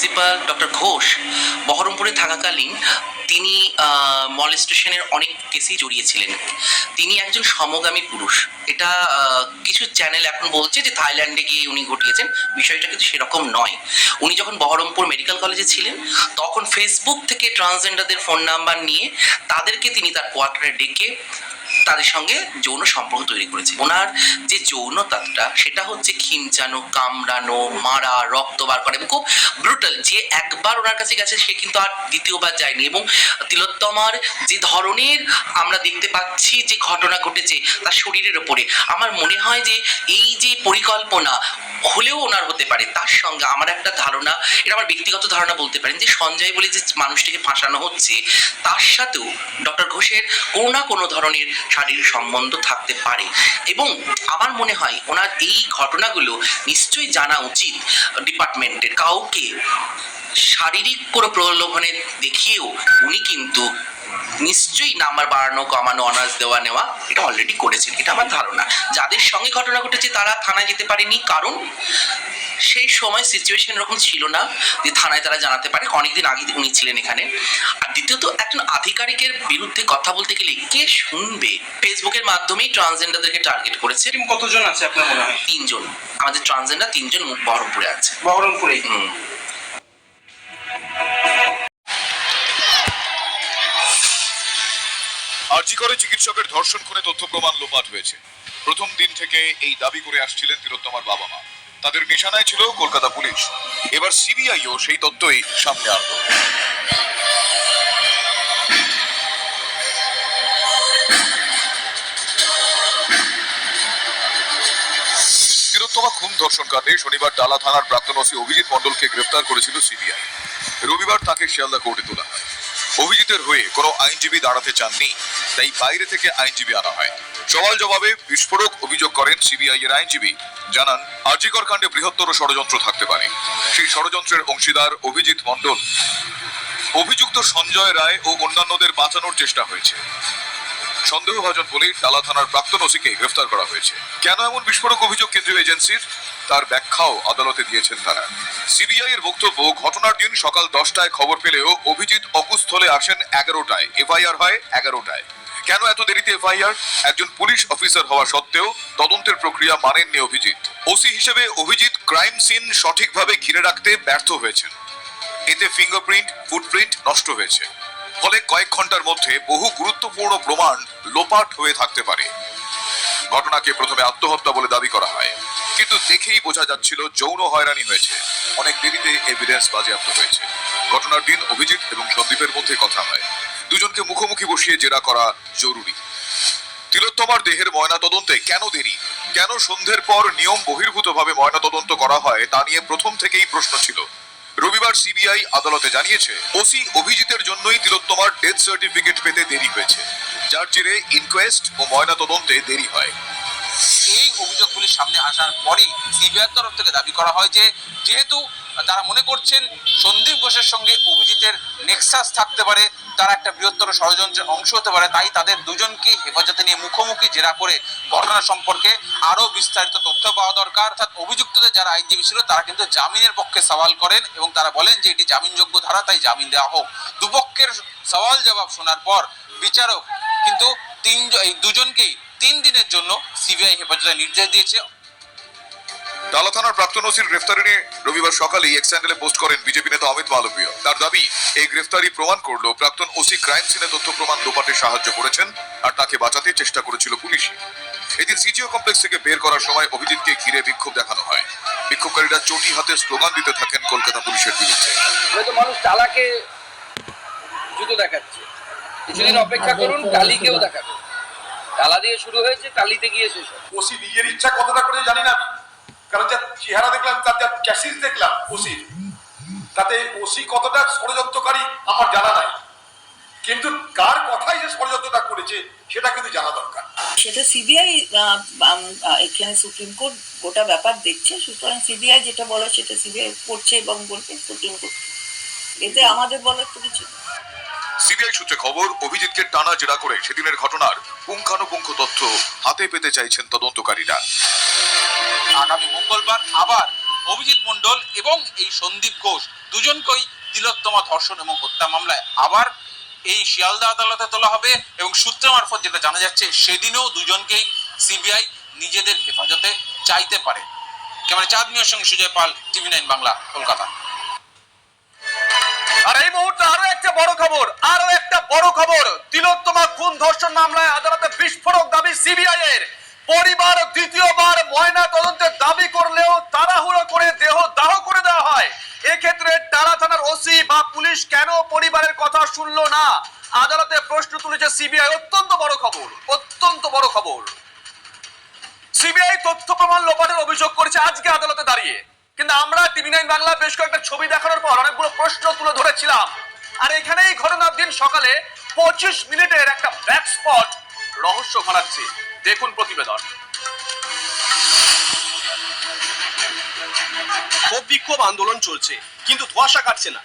Principal doctor Ghosh বহরমপুরে থাকাকালীন তিনি মলেস্টেশনের অনেক কেসেই জড়িয়েছিলেন। তিনি একজন সমগামী পুরুষ। এটা কিছু চ্যানেল এখন বলছে যে থাইল্যান্ডে গিয়ে উনি ঘটিয়েছেন, বিষয়টা কিন্তু সেরকম নয়। উনি যখন বহরমপুর মেডিকেল কলেজে ছিলেন তখন ফেসবুক থেকে ট্রান্সজেন্ডারদের ফোন নাম্বার নিয়ে তাদেরকে তিনি তার কোয়ার্টারে ডেকে তাদের সঙ্গে যৌন সম্পর্ক তৈরি করেছে। ওনার যে যৌনতাটা সেটা হচ্ছে খিমচানো, কামড়ানো, মারা, রক্ত বার করে, খুব ব্রুটাল। যে একবার ওনার কাছে গেছে সে কিন্তু আর দ্বিতীয়বার যায়নি। এবং তিলোত্তমার যে ধরনের আমরা দেখতে পাচ্ছি যে ঘটনা ঘটেছে তার শরীরের ওপরে, আমার মনে হয় যে এই যে পরিকল্পনা হলেও ওনার হতে পারে। তার সঙ্গে আমার একটা ধারণা, এটা আমার ব্যক্তিগত ধারণা বলতে পারেন, যে সঞ্জয় বলে যে মানুষটিকে ফাঁসানো হচ্ছে তার সাথেও ডক্টর ঘোষের কোনো না কোনো ধরনের শারীরিক সম্বন্ধ থাকতে পারে। এবং আমার মনে হয় ওনার এই ঘটনাগুলো নিশ্চয়ই জানা উচিত ডিপার্টমেন্টের। কাউকে শারীরিক কোনো প্রলোভনে দেখিয়েও উনি কিন্তু নিশ্চয়ই নাম্বার বাড়ানো, কমানো, অনার্স দেওয়া নেওয়া এটা অলরেডি করেছেন, এটা আমার ধারণা। যাদের সঙ্গে ঘটনা ঘটেছে তারা থানায় যেতে পারেনি, কারণ সেই সময় সিচুয়েশন এরকম ছিল না যে থানায় তারা জানাতে পারে। অনেকদিন আগে উনি ছিলেন এখানে। আর দ্বিতীয়ত, একজন আধিকারিকের বিরুদ্ধে কথা বলতে গেলে কে শুনবে? ফেসবুকের মাধ্যমেই ট্রান্সজেন্ডারদেরকে টার্গেট করেছে। কতজন আছে আপনার মনে হয়? 3 জন। আমাদের ট্রান্সজেন্ডার 3 জন বহরমপুরে আছে। বহরমপুরে? আরজি করে চিকিৎসকের ধর্ষণ খুনে তথ্য প্রমাণ লোপাট হয়েছে। প্রথম দিন থেকে এই দাবি করে আসছিলেন তিলোত্তমার বাবা মা। তাদের নিশানায় ছিল কলকাতা পুলিশ। এবার সিবিআইও সেই তথ্যই সামনে আনলো। তিলোত্তমা খুন ধর্ষণ কাণ্ডে শনিবার টালা থানার প্রাক্তন ওসি অভিজিৎ মণ্ডলকে গ্রেফতার করেছিল সিবিআই। রবিবার তাকে শিয়ালদা কোর্টে তোলা হয়। অভিজিতের হয়ে কোনো আইনজীবী দাঁড়াতে চাননি, তাই বাইরে থেকে আইনজীবী আনা হয়। সওয়াল জবাবে বিস্ফোরক অভিযোগ করেন সিবিআই এর আইনজীবী। জানান, আরজিকর কাণ্ডে বৃহত্তর ষড়যন্ত্র থাকতে পারে। সেই ষড়যন্ত্রের অংশীদার অভিজিৎ মণ্ডল। অভিযুক্ত সঞ্জয় রায় ও অন্যান্যদের বাঁচানোর চেষ্টা হয়েছে। সন্দেহভাজন বলেই টালা থানার প্রাক্তন ওসিকে গ্রেফতার করা হয়েছে। কেন এমন বিস্ফোরক অভিযোগ কেন্দ্রীয় এজেন্সির, তার ব্যাখ্যাও আদালতে দিয়েছেন তারা। সিবিআই এর বক্তব্য, ঘটনার দিন সকাল 10টায় খবর পেলেও অভিজিৎ অকুস্থলে আসেন 11টায়, এফআইআর হয় 11টায়। কেন এত দেরিতে এফআইআর? একজন পুলিশ অফিসার হওয়া সত্ত্বেও তদন্তের প্রক্রিয়া মানেননি অভিজিৎ। ওসি হিসেবে অভিজিৎ ক্রাইম সিন সঠিকভাবে ঘিরে রাখতে ব্যর্থ হয়েছেন। এতে ফিঙ্গারপ্রিন্ট, ফুটপ্রিন্ট নষ্ট হয়েছে। ফলে কয়েক ঘন্টার মধ্যে বহু গুরুত্বপূর্ণ প্রমাণ লোপাট হয়ে থাকতে পারে। ঘটনাকে প্রথমে আত্মহত্যা বলে দাবি করা হয়, কিন্তু দেখেই বোঝা যাচ্ছিল যৌন হয়রানি হয়েছে। অনেক দেরিতে এভিডেন্স বাজেয়াপ্ত হয়েছে। ঘটনার দিন অভিজিৎ এবং সন্দীপের মধ্যে কথা হয়। দুজনকে মুখোমুখি বসিয়ে জেরা করা জরুরি। তিলোত্তমার দেহের ময়নাতদন্তে কেন দেরি? কেন সন্ধ্যের পর নিয়ম বহির্ভূতভাবে ময়নাতদন্ত করা হয় তা নিয়ে প্রথম থেকেই প্রশ্ন ছিল। রবিবার সিবিআই আদালতে জানিয়েছে, ওসি অভিজিতের জন্যই তিলোত্তমার ডেথ সার্টিফিকেট পেতে দেরি হয়েছে, যার জেরে ইনকোয়েস্ট ও ময়নাতদন্তে দেরি হয়। এই অভিযোগগুলি সামনে আসার পরই সিবিআই তরফ থেকে দাবি করা হয় যে যেহেতু তারা মনে করছেন সন্দীপ ঘোষের সঙ্গে অভিজিতের নেক্সাস থাকতে পারে, তারা একটা বৃহত্তর ষড়যন্ত্রের অংশ হতে পারে, তাই তাদের দুজনকে হেফাজতে নিয়ে মুখোমুখি জেরা করে ঘটনা সম্পর্কে আরও বিস্তারিত তথ্য পাওয়া দরকার। অর্থাৎ অভিযুক্তদের যারা আইনজীবী ছিল তারা কিন্তু জামিনের পক্ষে সওয়াল করেন এবং তারা বলেন যে এটি জামিনযোগ্য ধারা, তাই জামিন দেওয়া হোক। দুপক্ষের সওয়াল জবাব শোনার পর বিচারক কিন্তু দুজনকেই 3 দিনের জন্য সিবিআই হেফাজতে নির্দেশ দিয়েছে। টালা থানার প্রাক্তন ওসির গ্রেফতারি নিয়ে রবিবার সকালেই এক্স হ্যান্ডেলে পোস্ট করেন বিজেপি নেতা অমিত মালব্য। তার দাবি, এই গ্রেফতারি প্রমাণ করলো প্রাক্তন ওসি ক্রাইম সিনে তথ্য প্রমাণ লোপাটে সাহায্য করেছেন আর তাকে বাঁচাতে চেষ্টা করেছিল পুলিশ। এদিন সিজিও কমপ্লেক্স থেকে বের করার সময় অভিজিৎকে ঘিরে বিক্ষোভ দেখানো হয়। বিক্ষোভকারীরা চটি হাতে স্লোগান দিতে থাকেন কলকাতা পুলিশের বিরুদ্ধে। মানুষ টালাকে জুতো দেখাচ্ছে, কিছুদিন অপেক্ষা করুন, টালিকেও দেখাবে। টালা দিয়ে শুরু হয়েছে, টালিতে গিয়ে শেষ হবে। ওসি নিজের ইচ্ছা কতটা করে জানি না আমি, কারণ যা চেহারা দেখলাম, তার যা ক্যাসিস দেখলাম ওসির, তাতে ওসি কতটা ষড়যন্ত্রকারী আমার জানা নাই, কিন্তু কার কথাই যে ষড়যন্ত্রটা করেছে সেটা কিন্তু জানা দরকার। সেটা সিবিআই, এখানে সুপ্রিম কোর্ট গোটা ব্যাপার দেখছে, সুতরাং সিবিআই যেটা বলে সেটা সিবিআই করছে এবং বলবে সুপ্রিম কোর্ট, এতে আমাদের বলার তো কিছু। সিবিআই সূত্রে খবর, অভিজিৎকে টানা জেরা করে সেদিনের ঘটনার পুঙ্খানুপুঙ্খ তথ্য হাতে পেতে চাইছেন তদন্তকারীরা। আগামী মঙ্গলবার আবার অভিজিৎ মণ্ডল এবং এই সন্দীপ ঘোষ দুজনকেই তিলোত্তমা ধর্ষণ এবং হত্যা মামলায় আবার এই শিয়ালদা আদালতে তোলা হবে এবং সূত্র মারফত যেটা জানা যাচ্ছে সেদিনও দুজনকেই সিবিআই নিজেদের হেফাজতে চাইতে পারে। ক্যামেরা চাঁদ মিয়ার সঙ্গে সুজয় পাল, TV9 বাংলা, কলকাতা। আর এই মুহূর্তে আরো একটা বড় খবর তিলোত্তমা খুন ধর্ষণ মামলায় আদালতে বিস্ফোরক দাবি সিবিআই এর। পরিবার দ্বিতীয়বার ময়না তদন্তের দাবি করলেও তাড়াহুড়ো করে দেহ দাহ করে দেওয়া হয়। এক্ষেত্রে টালা থানার ওসি বা পুলিশ কেন পরিবারের কথা শুনলো না, আদালতে প্রশ্ন তুলেছে সিবিআই। অত্যন্ত বড় খবর। সিবিআই তথ্য প্রমাণ লোপাটের অভিযোগ করেছে আজকে আদালতে দাঁড়িয়ে, কিন্তু আমরা TV9 বাংলা বেশ কয়েকটা ছবি দেখানোর পর অনেকগুলো প্রশ্ন তুলে ধরেছিলাম। আর এখানেই ঘটনার দিন সকালে 25 মিনিটের একটা ব্যাক স্পট রহস্য ঘনাচ্ছে। দেখুন প্রতিবেদন। ক্ষোভ বিক্ষোভ আন্দোলন চলছে, কিন্তু ধোঁয়াশা কাটছে না।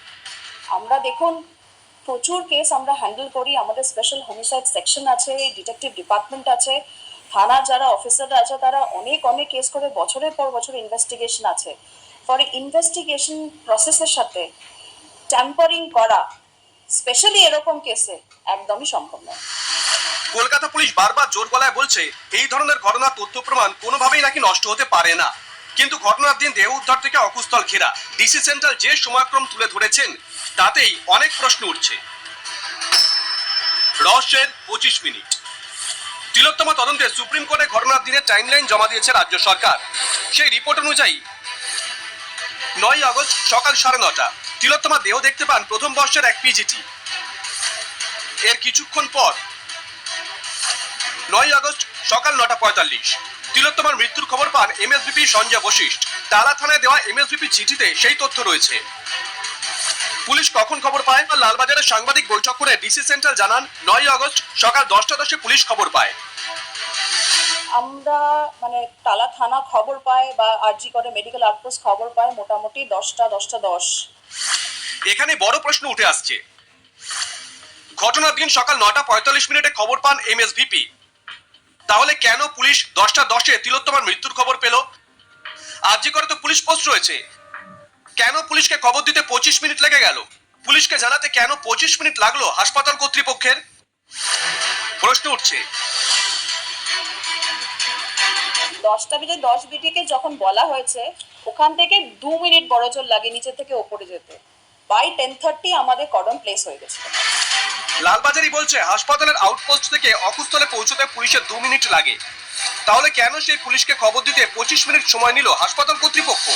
আমরা দেখুন প্রচুর কেস আমরা হ্যান্ডেল করি, আমাদের স্পেশাল হোমিসাইড সেকশন আছে, ডিটেকটিভ ডিপার্টমেন্ট আছে, থানার যারা অফিসাররা আছে তারা অনেক কেস করে বছরের পর বছর ইনভেস্টিগেশন আছে। ফলে ইনভেস্টিগেশন প্রসেসের সাথে ট্যাম্পারিং করা স্পেশালি এরকম কেসে একদমই সম্ভব নয়। কলকাতা পুলিশ বারবার জোর গলায় বলছে এই ধরনের ঘটনার তথ্য প্রমাণ কোনোভাবেই নাকি নষ্ট হতে পারে না, কিন্তু ঘটনার দিন দেহ উদ্ধার থেকে অকুস্থল ঘেরা ডিসি সেন্ট্রাল যে সময়ক্রম তুলে ধরেছেন তাতেই অনেক প্রশ্ন উঠছে। রহস্যের 25 মিনিট। তিলোত্তমা তদন্তে সুপ্রিম কোর্টে ঘটনার দিনে টাইমলাইন জমা দিয়েছে রাজ্য সরকার। সেই রিপোর্ট অনুযায়ী 9 আগস্ট সকাল 9:30 তিলোত্তমা দেহ দেখতে পান প্রথম বর্ষের এক পিজিটি। এর কিছুক্ষণ পর 9 আগস্ট সকাল 9:45 তিলোত্তমার মৃত্যুর খবর পান এমএসভিপি সঞ্জয় বশিষ্ঠ। টালা থানায় দেওয়া এমএসভিপি চিঠিতে সেই তথ্য রয়েছে। পুলিশ কখন খবর পায়? লালবাজারের সাংবাদিক বৈঠক করে ডিসি সেন্ট্রাল জানান 9 আগস্ট সকাল 10:10 পুলিশ খবর পায়। আমরা টালা থানা খবর পায় বা আরজি করে মেডিকেল আউটপোস্ট খবর পায় মোটামুটি 10:10 এখানে বড় প্রশ্ন উঠে আসছে। ঘটনার দিন সকাল 9:45 খবর পান এমএসভিপি, তাহলে কেন পুলিশ 10:10 তিলোত্তমার মৃত্যুর খবর পেল? আরজি করে তো পুলিশ পোস্ট রয়েছে, কেন পুলিশকে খবর দিতে 25 মিনিট লেগে গেল? পুলিশকে জানাতে কেন 25 মিনিট লাগলো হাসপাতাল কর্তৃপক্ষের? প্রশ্ন উঠছে। 10:10 যখন বলা হয়েছে ওখান থেকে 2 মিনিট বড়জোর লাগে নিচে থেকে ওপরে যেতে। বাই 10:30 আমাদের কর্ডন প্লেস হয়ে গেছে। লালবাজারি বলছে হাসপাতালের আউটপোস্ট থেকে অকুস্থলে পৌঁছতে পুলিশের 2 মিনিট লাগে, তাহলে কেন সেই পুলিশকে খবর দিতে 25 মিনিট সময় নিল হাসপাতাল কর্তৃপক্ষ?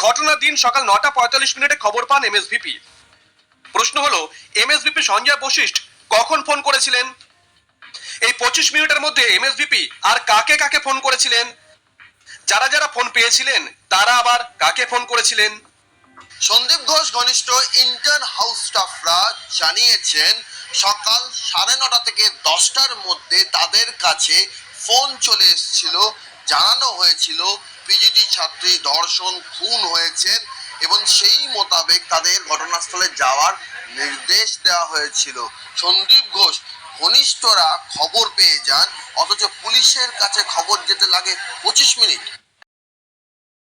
ঘটনার দিন সকাল 9:45 খবর পান এমএসভিপি। প্রশ্ন হলো এমএসভিপি সঞ্জয় বশিষ্ঠ কখন ফোন করেছিলেন? এই 25 মিনিটের মধ্যে এমএসভিপি আর কাকে ফোন করেছিলেন? যারা ফোন পেয়েছিলেন তারা আবার কাকে ফোন করেছিলেন? সন্দীপ ঘোষ ঘনিষ্ঠ ইন্টার্ন হাউস স্টাফরা জানিয়েছেন সকাল 9:30 থেকে 10টার মধ্যে তাদের কাছে ফোন চলে এসেছিল, জানানো হয়েছিল পিজিটি ছাত্রী ধর্ষণ খুন হয়েছেন এবং সেই মোতাবেক তাদের ঘটনাস্থলে যাওয়ার নির্দেশ দেওয়া হয়েছিল। সন্দীপ ঘোষ ঘনিষ্ঠরা খবর পেয়ে যান, অথচ পুলিশের কাছে খবর যেতে লাগে 25 মিনিট।